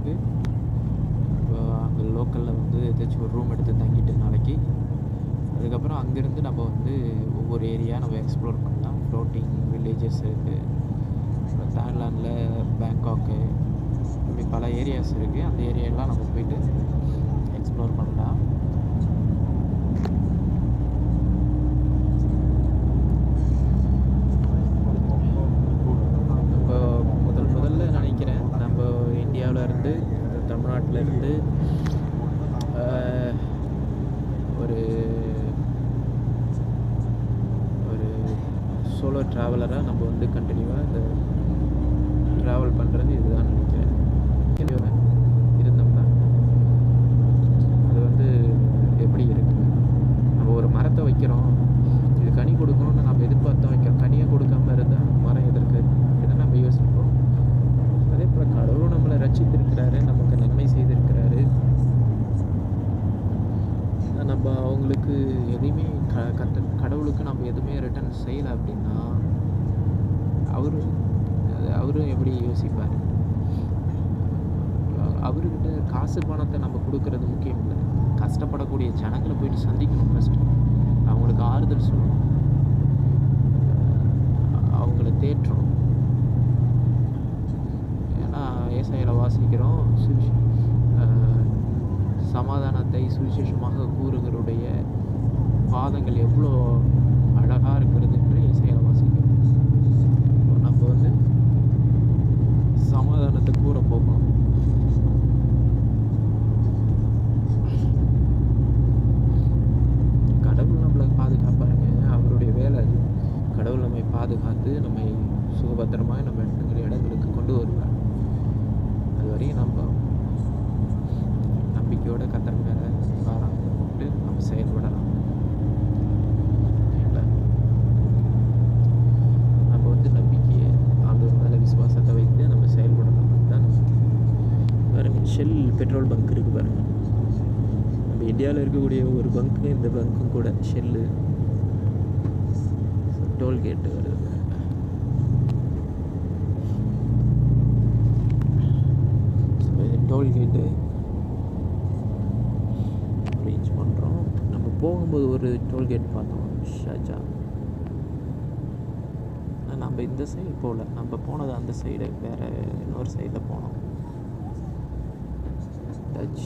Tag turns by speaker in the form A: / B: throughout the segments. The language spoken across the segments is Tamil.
A: பிறகு அங்கே லோக்கலில் வந்து ஏதாச்சும் ஒரு ரூம் எடுத்து தங்கிட்டு நாளைக்கு அதுக்கப்புறம் அங்கேருந்து நம்ம வந்து ஒவ்வொரு ஏரியா நம்ம எக்ஸ்ப்ளோர் பண்ணலாம். ஃப்ளோட்டிங் வில்லேஜஸ் இருக்குது, அப்புறம் தாய்லாண்டில் பேங்காக்கு, இப்படி பல ஏரியாஸ் இருக்குது. அந்த ஏரியாலாம் நம்ம போயிட்டு எக்ஸ்ப்ளோர் பண்ணலாம். நம்ம முதல்ல நினைக்கிறேன் நம்ம இந்தியாவிலேருந்து தமிழ்நாட்டிலேருந்து ஒரு ஒரு சோலோ ட்ராவலராக நம்ம வந்து கண்டினியூவாக இந்த ட்ராவல் பண்ணுறது இதுதான் நினைக்கிறேன். இருந்தோம்னா அது வந்து எப்படி இருக்குது, நம்ம ஒரு மரத்தை வைக்கிறோம், இது கனி கொடுக்கணும்னு நம்ம எதிர்பார்த்தோம் வைக்கிறோம், கனியை கொடுக்காம இருந்தால் மரம் எதற்கு, இதை நம்ம யோசிப்போம். அதே போல் கடவுளும் நம்மளை ரட்சித்திருக்கிறாரு, நமக்கு நன்மை செய்திருக்கிறாரு. நம்ம அவங்களுக்கு எதையுமே கடவுளுக்கு நம்ம எதுவுமே ரிட்டர்ன் செய்யலை அப்படின்னா அவரும் எப்படி யோசிப்பார்? அவர்கிட்ட காசு பணத்தை நம்ம கொடுக்கறது முக்கியம் இல்லை. கஷ்டப்படக்கூடிய ஜனங்களை போயிட்டு சந்திக்கணும், ஃபஸ்ட்டு அவங்களுக்கு ஆறுதல் சொல்லணும், அவங்கள தேற்றணும். ஏன்னா ஏசாயால வாசிக்கிறோம், சமாதானத்தை சுவிசேஷமாக கூறுகிறவருடைய பாதங்கள் எவ்வளோ அழகாக இருக்கிறது என்று ஏசாயால வாசிக்கிறோம். நம்ம வந்து சமாதானத்தை கூற போகணும். கடவுள் நம்மளை பாதுகாப்பாருங்க, அவருடைய வேலை அது. கடவுள் நம்மை பாதுகாத்து நம்மை சுகபத்திரமாக நம்ம இடங்களுக்கு கொண்டு வருவார். அது வரையும் நம்ம நம்பிக்கையோட கர்த்தர் மேலே பாராட்டு போட்டு நம்ம செயல்படலாம். நம்ம வந்து நம்பிக்கையை ஆண்டவர் மேலே விசுவாசத்தை வைத்து நம்ம செயல்படலாம். தான் பாருங்கள், ஷெல் பெட்ரோல் பங்க் இருக்குது பாருங்கள். நம்ம இந்தியாவில் இருக்கக்கூடிய ஒரு பங்க்கு, இந்த பங்க்கும் கூட ஷெல்லு. டோல்கேட்டு வருது. டோல்கேட்டு ரீச் பண்ணுறோம். நம்ம போகும்போது ஒரு டோல்கேட் பார்த்தோம், ஷாஜா. நம்ம இந்த சைடு போகல, நம்ம போனது அந்த சைடு, வேறு இன்னொரு சைடில் போனோம். டச்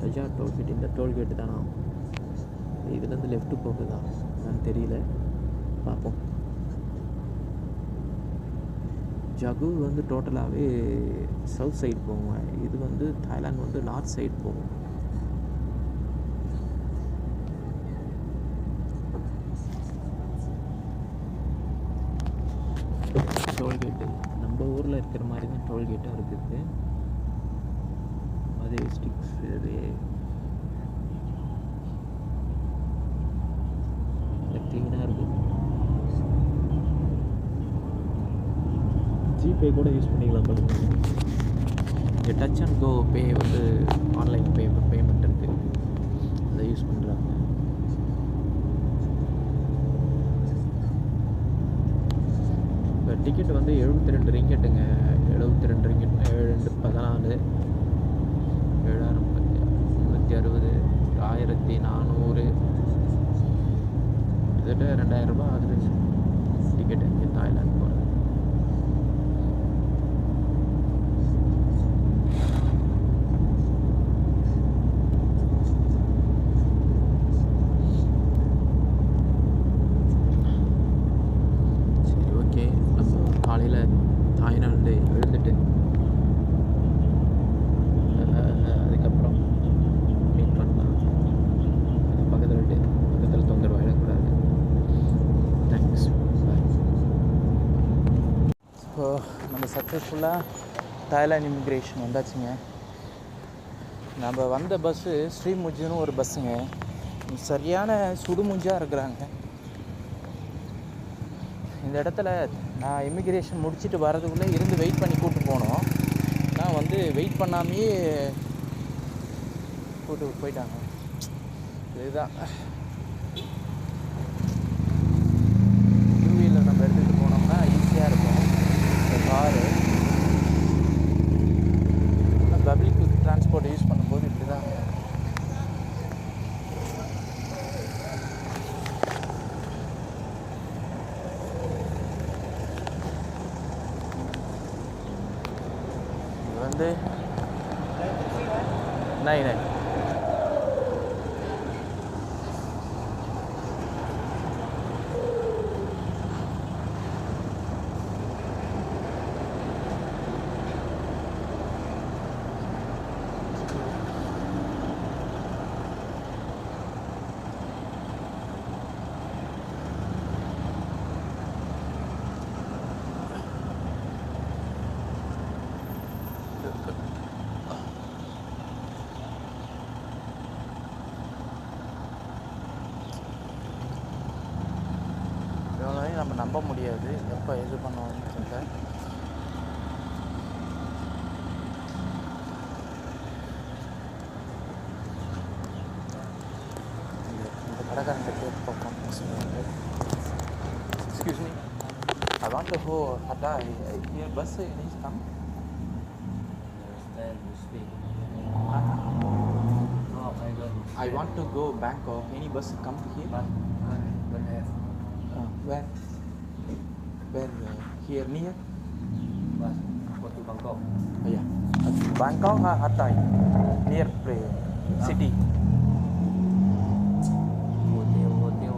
A: ஷஜா டோல்கேட். இந்த டோல்கேட்டு தானா? இதுலேருந்து லெஃப்ட்டு போகுதா என்னன்னு தெரியல, பார்ப்போம். ஜகூர் வந்து டோட்டலாகவே சவுத் சைடு போவோம், இது வந்து தாய்லாந்து வந்து நார்த் சைடு போவோம். டோல்கேட்டு நம்ம ஊரில் இருக்கிற மாதிரி தான் டோல்கேட்டாக இருக்குது. அதே ஸ்டிக்ஸ் க்ளீனாக இருக்குது. ஜிபே கூட யூஸ் பண்ணிக்கலாம் போல. இங்கே டச் அண்ட் கோ பே வந்து ஆன்லைன் பேமெண்ட் இருக்குது, அதை யூஸ் பண்ணுறாங்க. இப்போ டிக்கெட் வந்து 72 ரிங்கெட்டுங்க. 72 ரிங்கெட் 714 7,360 1,400 கிட்டத்தட்ட 2,000 ரூபா ஆகுதுங்க டிக்கெட் இங்கே தாய்லாந்து போகிறது. சரி, ஓகே. நம்ம காலையில் தாய்லாந்து எழுந்துட்டு அதுக்கப்புறம் மீட் பண்ணலாம். பக்கத்தில் தொந்தரவு ஆகிடக்கூடாது. தேங்க்ஸ், பாய்.
B: ஸோ நம்ம சக்ஸஸ்ஃபுல்லாக தாய்லாந்து இமிக்ரேஷன் வந்தாச்சுங்க. நம்ம வந்த பஸ்ஸு ஸ்ரீமுஜின்னு ஒரு பஸ்ஸுங்க. சரியான சுடுமுஞ்சாக இருக்கிறாங்க. இந்த இடத்துல நான் இமிக்ரேஷன் முடிச்சுட்டு வரதுக்குள்ளே இருந்து வெயிட் பண்ணி கூப்பிட்டு போனோம். நான் வந்து வெயிட் பண்ணாமையே கூப்பிட்டு போயிட்டாங்க. இதுதான் டூ வீலர் நம்ம எடுத்துகிட்டு போனோம்னா ஈஸியாக இருக்கும். இந்த காரு வந்து नहीं नहीं இவங்களையும் நம்ம நம்ப முடியாது எப்போ இது பண்ணுவோம்னு சொல்லிட்டு. இந்த கடைக்காரன் கேட்டு பார்ப்போம். Excuse me, I want to go Hatta. Here bus is come. I want to go Bangkok. Any bus come here? Where? Where? Here near?
C: Bus go to Bangkok.
B: Oh, yeah. Bangkok or Hatta? Near city.
C: Hotel.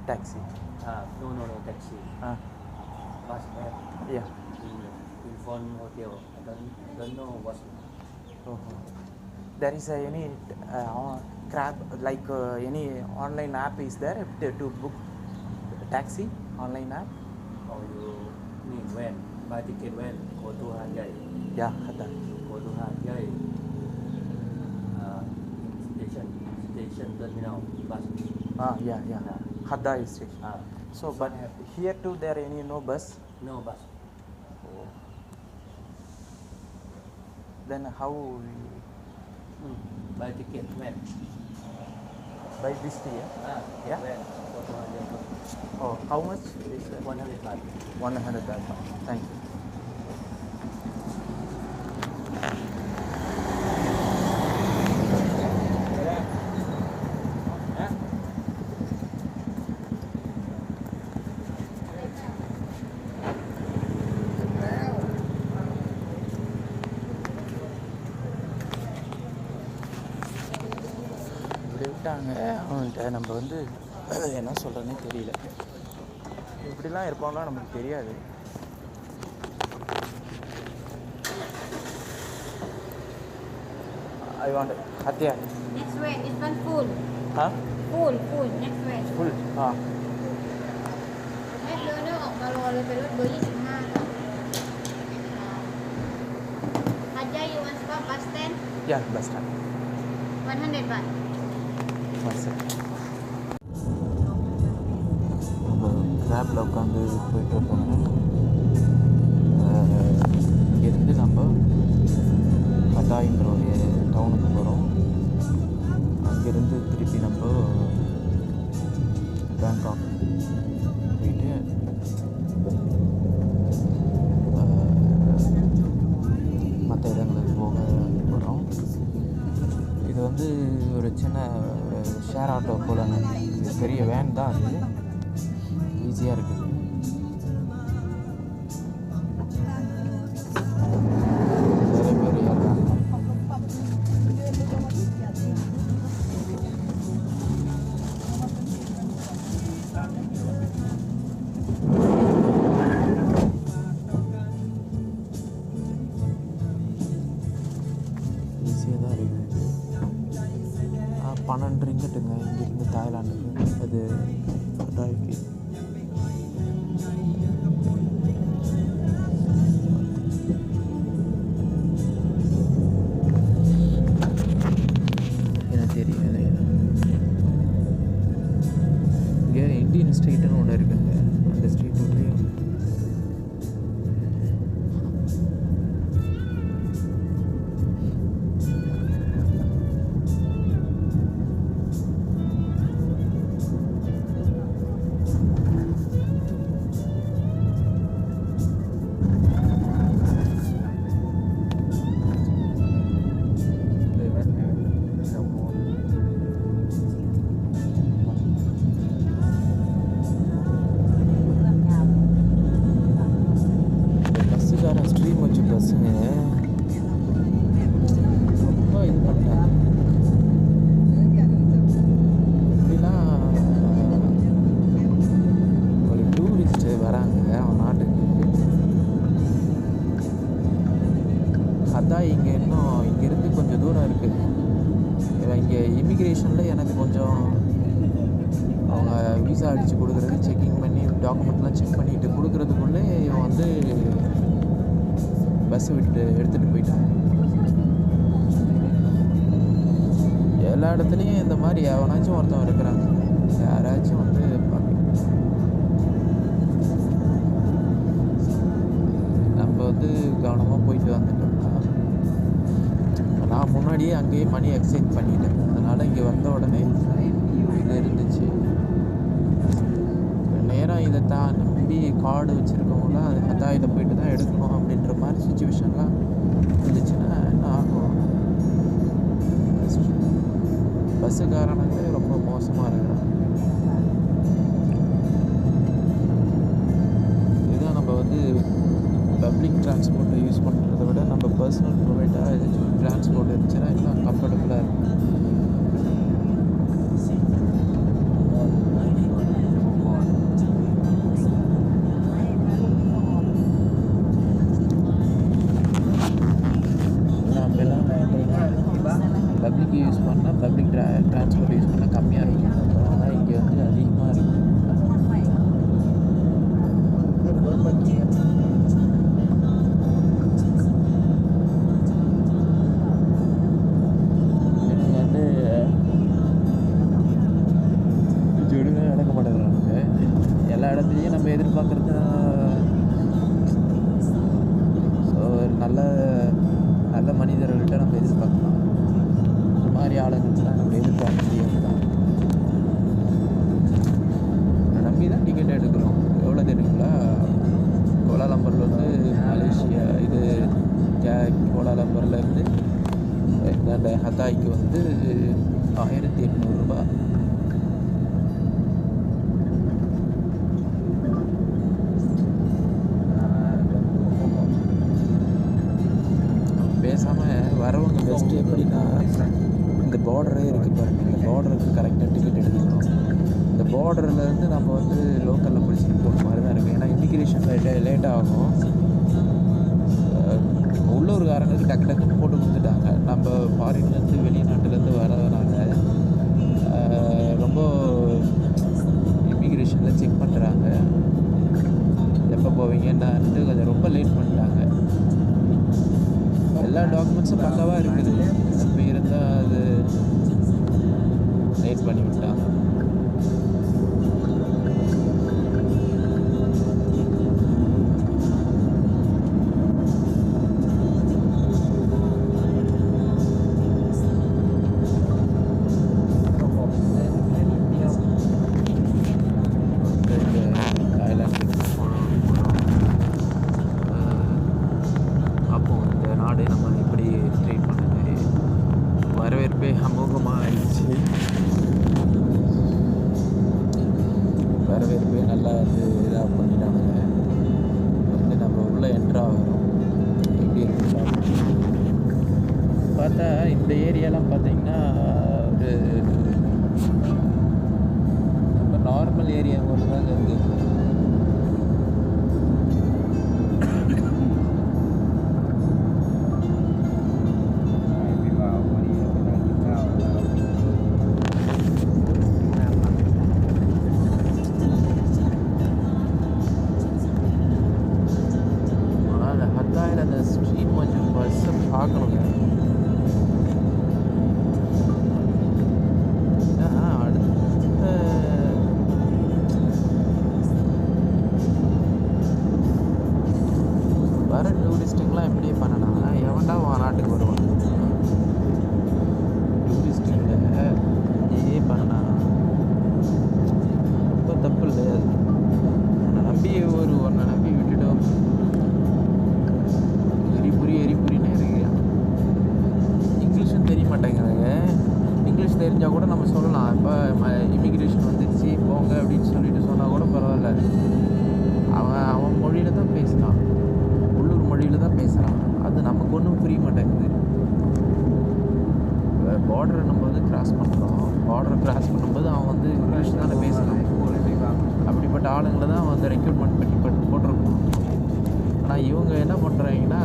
B: Taxi.
C: No, taxi. Bus there.
B: Yeah.
C: In front hotel. I don't know what.
B: There is any crab like any online app is there to book taxi online app?
C: Or you need when? Buy ticket when? Go to Hat Yai.
B: Yeah, Hatta.
C: Go to Hat Yai. Station terminal bus.
B: Yeah. Hatta is it. So, but here too there any no bus?
C: No bus.
B: Then how
C: Buy ticket when?
B: by this year? Yeah.
C: When? Go to Hat Yai.
B: Oh, how much is
C: 100 baht.
B: 100 baht. Thank you. இப்படி விட்டாங்க அவன்கிட்ட நம்ம வந்து என்ன சொல்கிறேன்னே தெரியல. இப்படிலாம் இருப்பாங்களா நமக்கு தெரியாது. I want Hatia.
D: Next way, this one full.
B: Huh?
D: Full. Next way.
B: Full.
D: แม่เดินออกมารอเลยเป็นรถเบอร์ 25 Haja, you want stop bus stand?
B: Yeah, bus stand.
D: 100 baht.
B: One second. நம்ம கிராப்பில் உட்காந்து போயிட்டு இருப்பாங்க. இங்கேருந்து நம்ம ஹட்டாயின்ற ஒரு டவுனுக்கு போகிறோம். அங்கேருந்து திருப்பி நம்ம பேங்காக் போயிட்டு மற்ற இடங்களுக்கு போக போகிறோம். இது வந்து ஒரு சின்ன ஷேர் ஆட்டோ போலங்க. இது பெரிய வேன் தான், அது ஈஸியாக இருக்குது. நிறைய பேர் ஏறுறாங்க. ஈஸியாக தான் இருக்குது. 12 ரிங்கட்டுங்க இங்கேருந்து தாய்லாண்டுக்கு. அது ஹட்டாய்க்கு. எனக்கு தெரியல. இங்கே இந்தியன் ஸ்ட்ரீட்டுன்னு ஒன்று இருக்குங்க. அந்த ஸ்ட்ரீட் உள்ளே இங்கே இமிக்ரேஷனில் எனக்கு கொஞ்சம் அவங்க விசா அடித்து கொடுக்குறது, செக்கிங் பண்ணி டாக்குமெண்ட்லாம் செக் பண்ணிவிட்டு கொடுக்குறதுக்குள்ளே இவன் வந்து பஸ்ஸை விட்டு எடுத்துகிட்டு போயிட்டான். எல்லா இடத்துலையும் இந்த மாதிரி எவனாச்சும் ஒருத்தன் இருக்கிறாங்க, யாராச்சும் வந்து நம்ம வந்து கவனமாக போயிட்டு வந்துட்டோம்னா, நான் முன்னாடியே அங்கேயே மணி எக்ஸ்சேஞ்ச் பண்ணிட்டேன். அதனால் இங்கே வந்த உடனே இது இருந்துச்சு. நேரம் இதை தான் நம்பி கார்டு வச்சுருக்கவங்களாம் அது ஹத்தாயில் போயிட்டு தான் எடுக்கணும் அப்படின்ற மாதிரி சுச்சுவேஷன்லாம் இருந்துச்சுன்னா என்ன ஆகும்? பஸ்ஸுக்காரனுக்கு ரொம்ப மோசமாக இருக்கிறான். இதுதான் நம்ம வந்து பப்ளிக் டிரான்ஸ்போர்ட்டை யூஸ் பண்ணுறத விட நம்ம பர்சனல் ப்ரொவைடாக ஏதாச்சும் டிரான்ஸ்போர்ட் இருந்துச்சுன்னா இன்னும் கம்ஃபர்டபுளாக இருக்கும். பப்ளிக் யூஸ் பண்ணால் பப்ளிக் டிரான்ஸ்போர்ட் யூஸ் பண்ணால் கம்மியாக இருக்கும். ஆனால் இங்கே வந்து அதிகமாக இருக்கும். எனக்கு வந்து ஜொடுங்க நடக்க மாட்டேங்கிறாங்க. எல்லா இடத்துலையும் நம்ம எதிர்பார்க்குறது ஒரு நல்ல நல்ல மனிதர்கள்ட்ட நம்ம எதிர்பார்க்கலாம். இந்த மாதிரி ஆளுங்கள்லாம் நம்ம எதிர்பார்க்க முடியாது தான். நம்பி தான் டிக்கெட் எடுக்கிறோம். எவ்வளோ தெரியுங்களா? கோலாலம்பூரில் வந்து மலேசியா இது கோலாலம்பூர்லேருந்து அந்த ஹத்தாய்க்கு வந்து 1800 ரூபா. பேசாமல் வரவங்க பெஸ்ட்டு எப்படின்னா, இந்த பார்டரே இருக்குது பாருங்கள், இந்த பார்டருக்கு கரெக்டாக டிக்கெட் எடுத்துக்கணும். இந்த பார்டர்லேருந்து நம்ம வந்து லோக்கலில் பிடிச்சிட்டு போகிற மாதிரி தான் இருக்குது. ஏன்னா இமிக்ரேஷன் லேட் ஆகும். உள்ளூர்காரங்களுக்கு டக்கு டக்குன்னு போட்டு கொடுத்துட்டாங்க. நம்ம ஃபாரின்லேருந்து வெளிநாட்டிலேருந்து வரதுனால ரொம்ப இமிக்ரேஷனில் செக் பண்ணுறாங்க. எப்போ போவீங்கன்னான்ட்டு கொஞ்சம் ரொம்ப லேட் பண்ணிட்டாங்க. எல்லா டாக்குமெண்ட்ஸும் பக்காவாக இருக்குது. அப்படி இருந்தால் அது லேட் பண்ணி விட்டாங்க. வரவேற்பே அமோகமாக ஆயிடுச்சு. வரவேற்பே நல்லா வந்து இதாக பண்ணிட்டாங்க. வந்து நம்ம உள்ளே என்ட்ராகிறோம். எப்படி இருக்குன்னு பார்த்தா இந்த ஏரியாலாம் பார்த்தீங்கன்னா ஒரு நம்ம நார்மல் ஏரியா போல தாங்க இருக்குது. அந்த ஸ்ட்ரீட் கொஞ்சம் பஸ்ஸை பார்க்கணுங்க. அடுத்த வர டூரிஸ்ட்டுங்கெலாம் எப்படி பண்ணனா, எவன்டா நாட்டுக்கு வருவான்? டூரிஸ்ட்டுங்களை இதே பண்ணனா ரொம்ப தப்பு இல்லை. அது நம்பி ஒன்றை நம்பி விட்டுட்டோம். எரிபுரினே இருக்கு. இங்கிலீஷும் தெரிய மாட்டேங்கிறாங்க. இங்கிலீஷ் தெரிஞ்சால் கூட நம்ம சொல்லலாம், இப்போ இமிக்ரேஷன் வந்துடுச்சு போங்க அப்படின்னு சொல்லிட்டு சொன்னால் கூட பரவாயில்ல. அவன் மொழியில் தான் பேசுகிறான், உள்ளூர் மொழியில் தான் பேசுகிறான். அது நமக்கு ஒன்றும் புரிய மாட்டேங்குது. பார்டரை நம்ம வந்து கிராஸ் பண்ணுறோம். பார்டரை கிராஸ் பண்ணும்போது அவன் வந்து இங்கிலீஷ் தானே பேசுகிறான். அப்படிப்பட்ட ஆளுங்களை தான் வந்து ரெக்ரூட்மெண்ட் பண்ணி போட்டிருக்கணும். ஆனால் இவங்க என்ன பண்ணுறாங்கன்னா,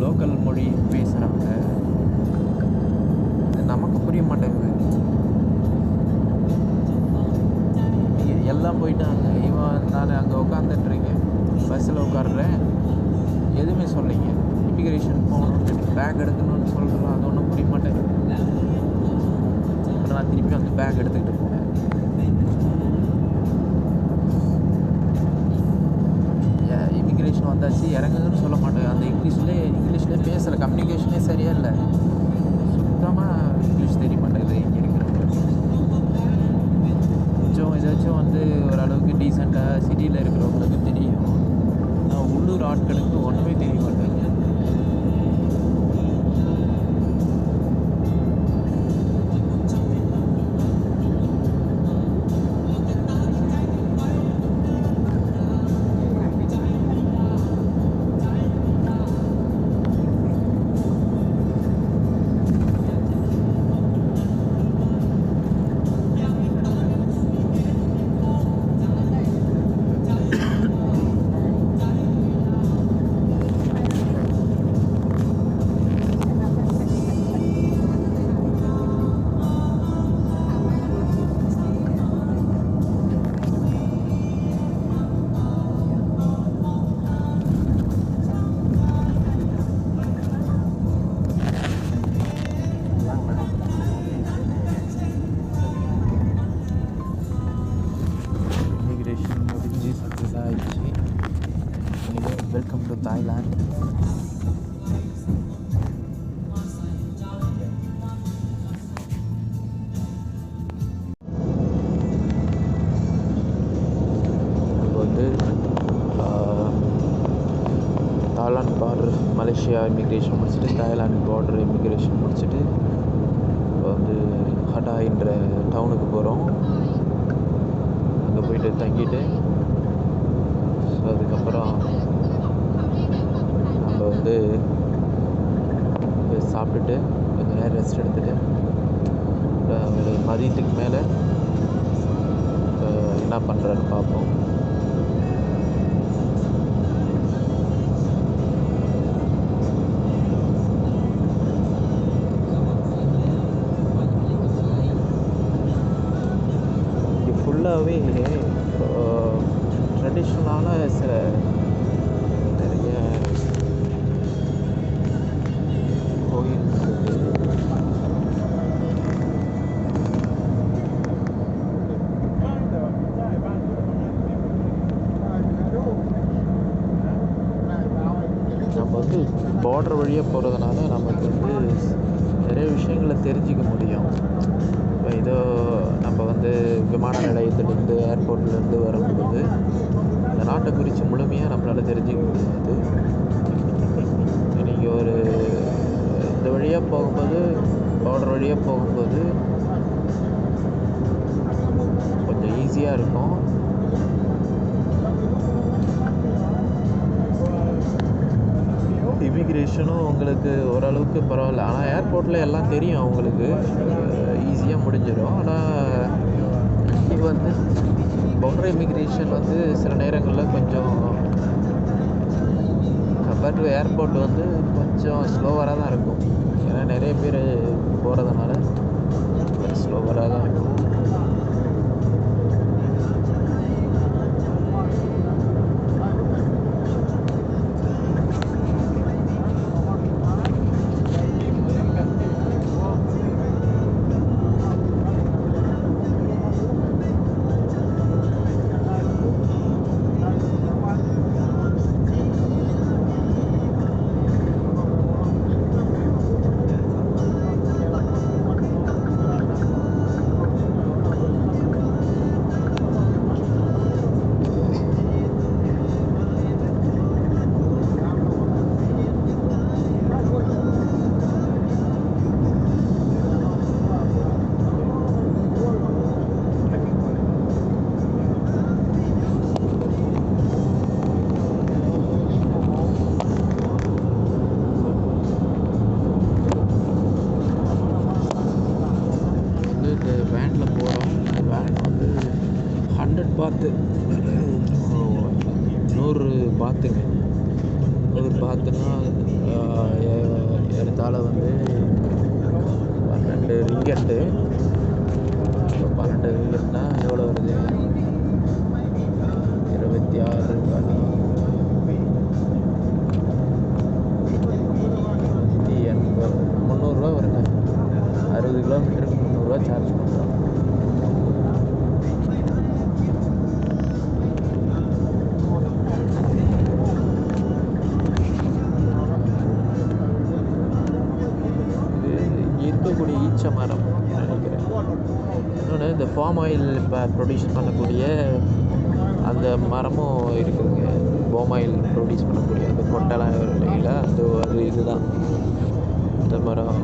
B: லோக்கல் மொழி பேசுகிறாங்க. போயிட்டாங்க. நான் அங்கே உட்காந்துட்ருக்கேன், பஸ்ஸில் உட்காடுறேன், எதுவுமே சொல்லிங்க. இமிக்ரேஷன் போகணும், பேக் எடுக்கணும்னு சொல்கிறோம், அது ஒன்றும் புரிய மாட்டேங்குது. அப்புறம் நான் திருப்பி அந்த பேக் எடுத்துக்கிட்டு போனேன். இமிக்ரேஷன் வந்தாச்சு, இறங்குதுன்னு சொல்ல மாட்டேன். அந்த இங்கிலீஷ்லேயே பேசலை, கம்யூனிகேஷனே சரியா இல்லை, சுத்தமாக இங்கிலீஷ் தெரிய மாட்டேங்குது இங்கே இருக்கிறவங்களுக்கு. கொஞ்சம் ஏதாச்சும் வந்து ஓரளவுக்கு டீசெண்டாக சிட்டியில் இருக்கிறவங்களுக்கு தெரியும். ஆனால் உள்ளூர் ஆட்களுக்கு ஒன்றுமே தெரிய மாட்டேங்குது. Welcome to Thailand. நம்ம வந்து தாய்லாந்து பார்டர் மலேசியா இமிக்ரேஷன் முடிச்சுட்டு, தாய்லாந்து பார்டர் இமிக்ரேஷன் முடிச்சுட்டு இப்போ வந்து ஹடாய்ன்ற டவுனுக்கு போகிறோம். அங்கே போயிட்டு தங்கிட்டு, ஸோ அதுக்கப்புறம் நம்ம வந்து சாப்பிட்டுட்டு கொஞ்சம் நேரம் ரெஸ்ட் எடுத்துகிட்டு ஒரு மதியத்துக்கு மேலே என்ன பண்ணுறேன்னு பார்ப்போம். இது ஃபுல்லாகவே ட்ரெடிஷ்னலான சில நிறைய கோயில் இருக்குது. நம்ம வந்து பார்டர் வழியாக போகிறதுனால நமக்கு வந்து நிறைய விஷயங்களை தெரிஞ்சிக்க முடியும். இப்போ இதோ நம்ம வந்து விமான நிலையத்துலேருந்து ஏர்போர்ட்லேருந்து வரும்பொழுது இந்த நாட்டை குறித்து முழுமையாக நம்மளால் தெரிஞ்சிக்க முடியாது. இன்றைக்கி ஒரு இந்த வழியாக போகும்போது, பார்டர் வழியாக போகும்போது கொஞ்சம் ஈஸியாக இருக்கும். இமிக்ரேஷனும் உங்களுக்கு ஓரளவுக்கு பரவாயில்ல. ஆனால் ஏர்போர்ட்டில் எல்லாம் தெரியும் அவங்களுக்கு, ஈஸியாக முடிஞ்சிடும். ஆனால் இது வந்து பார்டர் இமிக்ரேஷன் வந்து சில நேரங்களில் கொஞ்சம் கம்பேர்ட் டு ஏர்போர்ட் வந்து கொஞ்சம் ஸ்லோவராக தான் இருக்கும். ஏன்னா நிறைய பேர் போகிறதுனால ஸ்லோவராக தான் இருக்கும். பாத்து 100 பாத்துங்க. 100 பாத்துன்னா ஏறத்தாழ வந்து 12 ரிங்கெட்டு. 12 ரிங்கெட்னா எவ்வளோ வருது?
A: 26 380 வருங்க. 60 கிலோமீட்டருக்கு 300 சார்ஜ் பண்ணுறோம். இது இங்கே இருக்கக்கூடிய ஈச்ச மரம் நினைக்கிறேன். இன்னொன்று இந்த ஃபார்ம் ஆயில் இப்போ ப்ரொடியூஸ் பண்ணக்கூடிய அந்த மரமும் இருக்குதுங்க. பாம் ஆயில் ப்ரொடியூஸ் பண்ணக்கூடிய அந்த கொட்டெல்லாம் இல்லைங்களா, அது இதுதான் இந்த மரம்.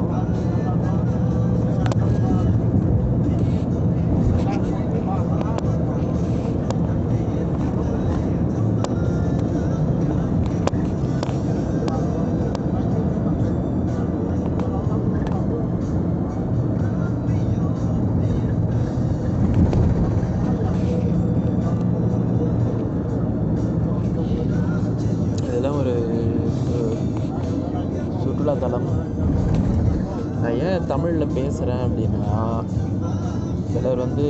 A: இதெல்லாம் ஒரு சுற்றுலாத்தலம். நான் ஏன் தமிழில் பேசுகிறேன் அப்படின்னா, சிலர் வந்து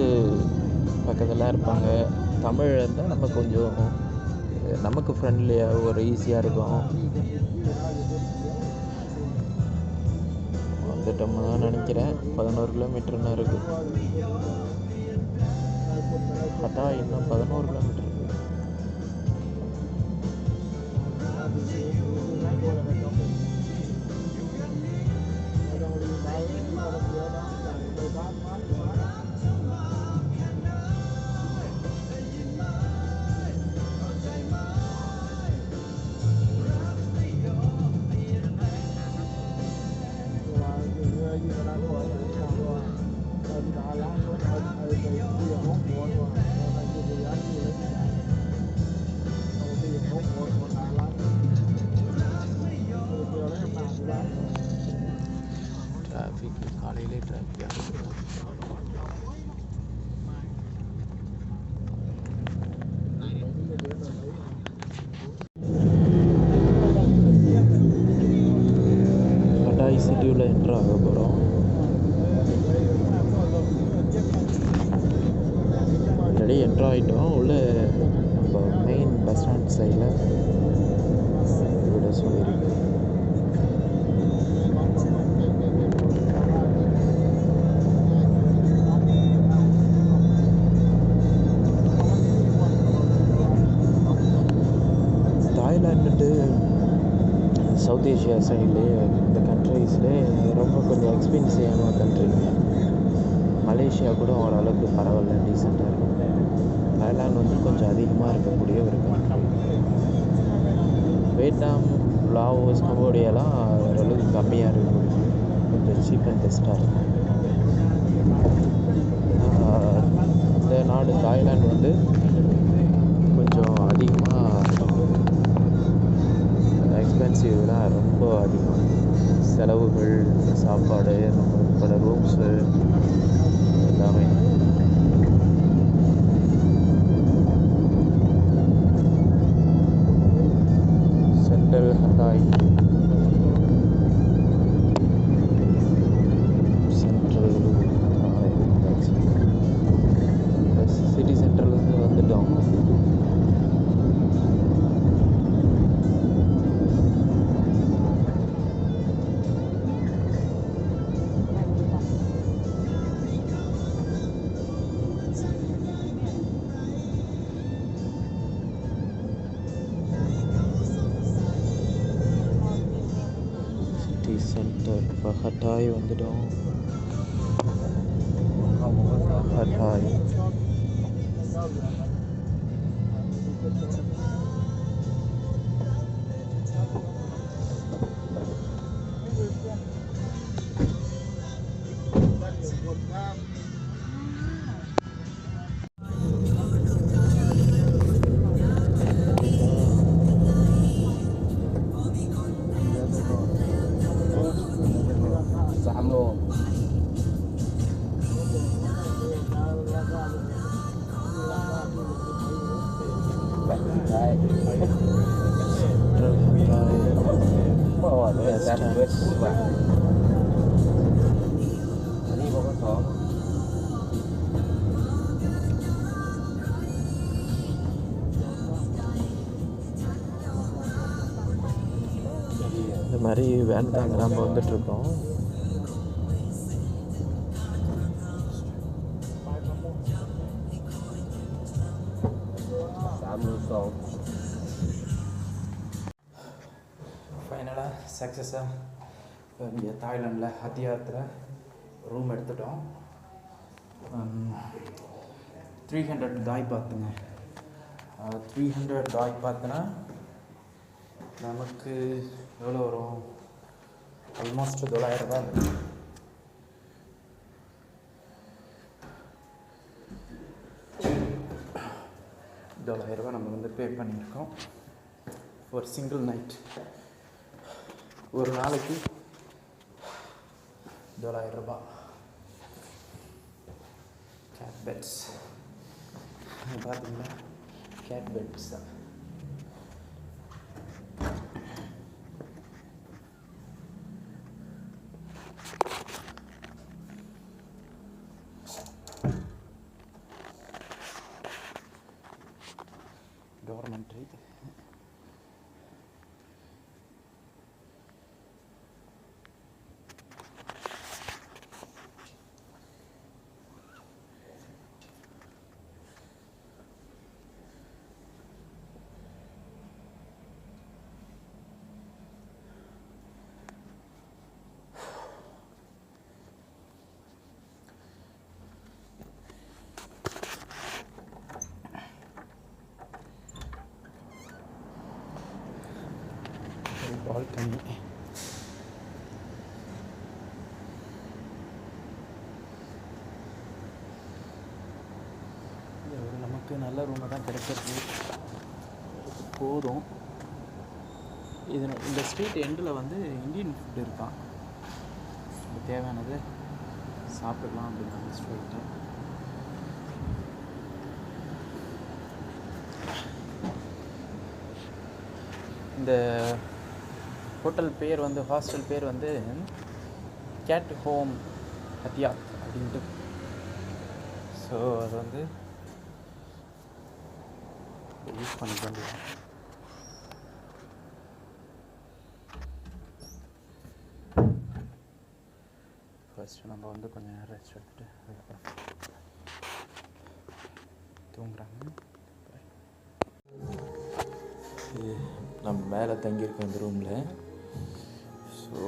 A: பக்கத்தில் இருப்பாங்க. தமிழ் இருந்தால் நம்ம கொஞ்சம் நமக்கு ஃப்ரெண்ட்லியாக ஒரு ஈஸியாக இருக்கும். வந்துட்டோம்னு தான் நினைக்கிறேன். 11 கிலோமீட்டர்னு இருக்குது. பார்த்தா இன்னும் 11 கிலோமீட்டர் இருக்குது. டிராஃபிக் காலையிலே டிராஃபிக்காக இருக்குது. கட்டாய் சிட்டியில் என்ட்ரு ஆக போகிறோம். ஆல்ரெடி என்ட்ரு ஆகிட்டோம். உள்ள நம்ம மெயின் பஸ் ஸ்டாண்ட் சைடில் விட சொல்லியிருக்கு. தாய்லாண்டுட்டு சவுத் ஏஷியா சைட்லேயே இந்த கண்ட்ரீஸ்லேயே ரொம்ப கொஞ்சம் எக்ஸ்பென்சிவான கண்ட்ரிங்க. மலேசியா கூட ஓரளவுக்கு பரவாயில்ல, டீசெண்டாக இருக்கும். தாய்லாந்து வந்து கொஞ்சம் அதிகமாக இருக்கக்கூடிய ஒரு கண்ட்ரி. வியட்நாம், லாவோஸ், கம்போடியாலாம் ஓரளவுக்கு கம்மியாக இருக்கும். கொஞ்சம் சீப் அண்ட் பெஸ்ட்டாக இருக்கும். இந்த நாடு தாய்லாந்து வந்து கொஞ்சம் அதிகமாக எக்ஸ்பென்சிவ் தான், ரொம்ப அதிகம். செலவுகள், சாப்பாடு, நம்மளோட ரூம்ஸு எல்லாமே. சென்ட்ரல் ஹட்டாய், சிட்டி சென்டர்லேருந்து வந்துட்டோம். சிட்டி சென்டர் இப்போ ஹட்டாய் வந்துட்டோம். ஹட்டாய்
B: மாதிரி வேன் தான் நம்ம வந்துட்டுருக்கோம். ஃபைனலாக சக்ஸஸாக இங்கே தாய்லாண்டில் ஹத்தியாத்தில் ரூம் எடுத்துட்டோம். 300 தாய் பார்த்துங்க. 300 தாய் பார்த்துனா நமக்கு எவ்வளோ வரும்? ஆல்மோஸ்ட் 900 ரூபா வரும். $900 நம்ம வந்து பே பண்ணியிருக்கோம் ஒரு சிங்கிள் நைட். ஒரு நாளைக்கு $900. கேட் பெட்ஸ் பார்த்தீங்களா? கேட் பெட்ஸ் தான். டார்மெண்ட்ரி. பால்கனி. நமக்கு நல்ல ரூமை தான் கிடைக்கிறது போதும். இந்த ஸ்ட்ரீட் எண்டில் வந்து இந்தியன் ஃபுட் இருக்கான். தேவையானது சாப்பிடலாம் அப்படின்னாங்க ஸ்ட்ரீட்டு. இந்த ஹோட்டல் பேர் வந்து ஹாஸ்டல் பேர் வந்து கேட் ஹோம் ஹத்தியாத் அப்படின்ட்டு. ஸோ அது வந்து யூஸ் பண்ணிக்க வேண்டியது. ஃபர்ஸ்ட்டு நம்ம வந்து கொஞ்சம் நேரம் ரெஸ்ட் எடுத்துட்டு அதுக்கப்புறம் தூங்குறாங்க. நம்ம மேலே தங்கியிருக்கோம் இந்த ரூமில். ஸோ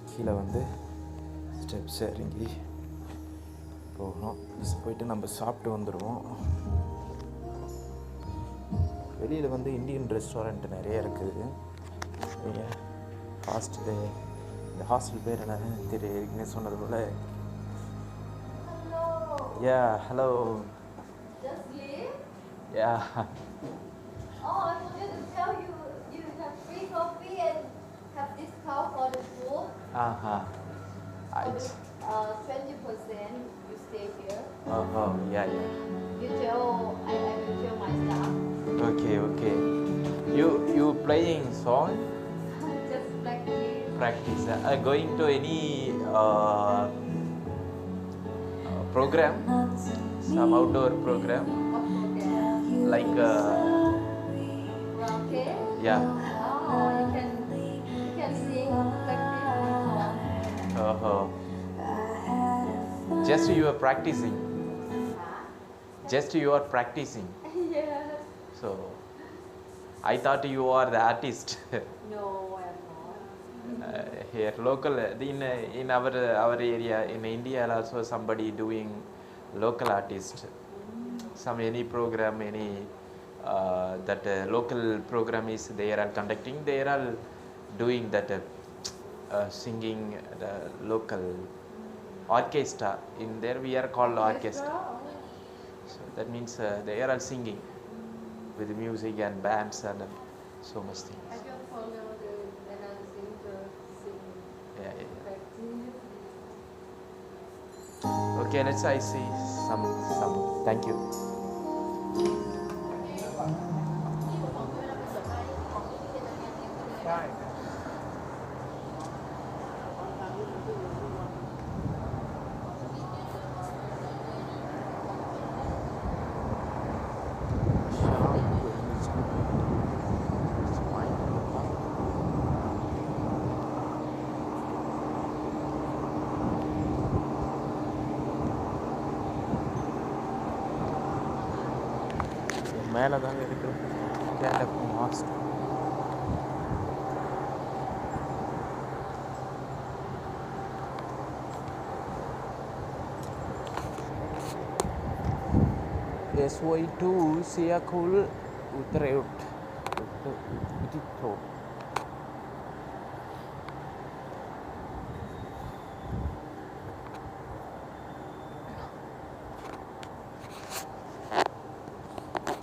B: கீழே வந்து ஸ்டெப்ஸ் இறங்கி போகணும். போயிட்டு நம்ம சாப்பிட்டு வந்துடுவோம். வெளியில் வந்து இந்தியன் ரெஸ்டாரண்ட் நிறைய இருக்குது. இந்த ஹாஸ்டல் பேர் என்ன தெரியுங்க சொன்னது போல். Yeah hello. Yeah
E: Oh, I wanted to tell you, you have free coffee and have discount for the food.
B: It's
E: 20% you stay here.
B: yeah.
E: You tell, I will tell my staff.
B: Okay. You playing song?
E: Just
B: Practice. Going to any program? Some outdoor program?
E: What program?
B: Like
E: Okay.
B: yeah.
E: Oh, you can sing, practice song.
B: Just you are practicing. Just you are practicing.
E: Yes.
B: So I thought you are the artist.
E: No, I am not.
B: Here local in our area in India also somebody doing local artist. Some any program that local program is they are all conducting. They are all doing that singing the local orchestra. In there we are called orchestra. So that means they are all singing with music and bands and so much things.
E: I just follow the dancing, sing,
B: Yeah.
E: practice.
B: Okay, let's I see some. Thank you. மேலே தாங்க இருக்குது கேலப் மாஸ்க். SY2 Siakul Utrecht.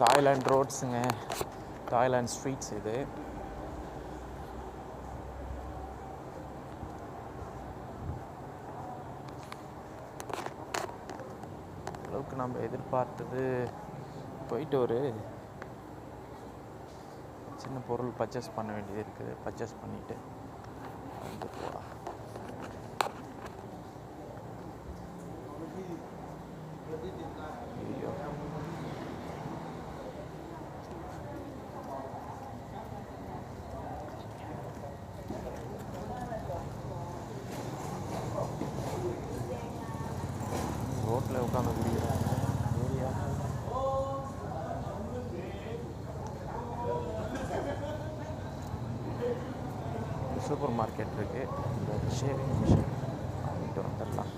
B: தாய்லாண்ட் ரோட்ஸுங்க, தாய்லாண்ட் ஸ்ட்ரீட்ஸ் இது. அளவுக்கு நம்ம எதிர்பார்த்தது. போயிட்டு ஒரு சின்ன பொருள் பர்ச்சேஸ் பண்ண வேண்டியது இருக்குது. பர்ச்சேஸ் பண்ணிவிட்டு வந்து போகலாம். ஐயோ, ரோட்டில் உட்காந்து குடிக்கிறாங்க. ஏரியா சூப்பர் மார்க்கெட் இருக்குது. இந்த ஷேவிங் மிஷின் வாங்கிட்டு வந்துடலாம்.